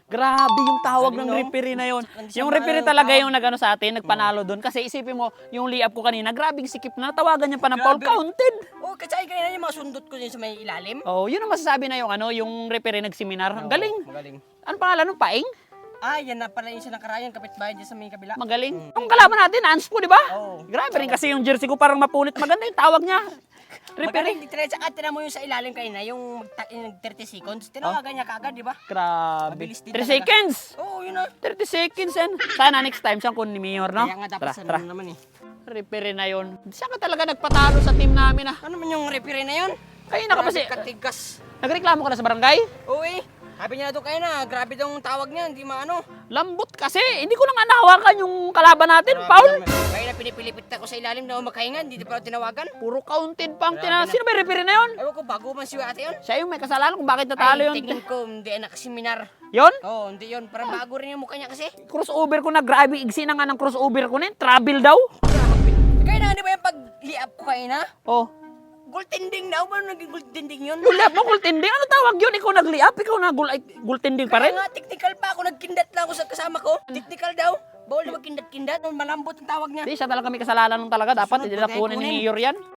Grabe yung tawag Galing, ng no? referee na yun. Ang Yung sama referee ng talaga tawag. yung nagano sa atin, nagpanalo doon. Kasi isipin mo, yung layup ko kanina, grabing sikip na. Tawagan niya pa ng foul, Grabe. counted. Oh, kasi kanina yung mga sundot ko din sa may ilalim. Oh, yun ang masasabi na yung ano, yung referee nagseminar. Oo, Galing. Magaling. Ano pangalan ng Paing? Ah, yan na pala yung siya nakarayan, kapitbahay dyan sa may kabila. Magaling. Ang kalaban natin, Anspo, di ba? Oo. Grabe rin kasi yung jersey ko parang mapunit. Maganda yung tawag niya. Magaling, Referee. di tsaka tinan mo yung sa ilalim kanina, yung 30 seconds. Tinawagan niya kaagad, di ba? Grabe. Mabilis din 3 talaga. seconds. Oo, yun na. 30 seconds yan. Sana next time siyang kun ni Mayor, no? Kaya nga dapat sa Tara. naman eh. Referee na yun. Siya ka talaga nagpatalo sa team namin, ah. Ano man yung referee na yun? Ay, naka kasi. Katigas. Nagreklamo ka na sa barangay? Oo eh. Sabi niya doon kayo na, grabe daw ang tawag niya, hindi maano. Lambot kasi. Hindi ko na nga nahawakan yung kalaban natin, Paul. Kaya na pinipilipit ako sa ilalim na makahingan, hindi pa tinawagan. Puro counted pang Grabe na. Sino ba yung referee na yun? Ewan ko, bago man si ate yun. Siya yung may kasalanan kung bakit natalo Ay, yun. tingin ko, hindi anak seminar. Yun? Oo, hindi yun. Parang bago rin yung mukha niya kasi. Crossover ko na. Grabe, igsi na nga ng crossover ko na yun. Travel daw. Kaya na, di ba yung pag-liap ko kayo na? Oh. Goaltending daw, ba naging goaltending yun? Yung liap mo, gultending. Ano tawag yun? Ikaw nagliap? Ikaw na gultending pa rin? Kaya nga, technical pa ako, nagkindat lang ako sa kasama ko. Technical daw. Bawal na magkindat-kindat, malambot ang tawag niya. Hindi, siya talaga may kasalanan nung talaga. Dapat Sunod, hindi na kunin ni kunin. Mayor yan.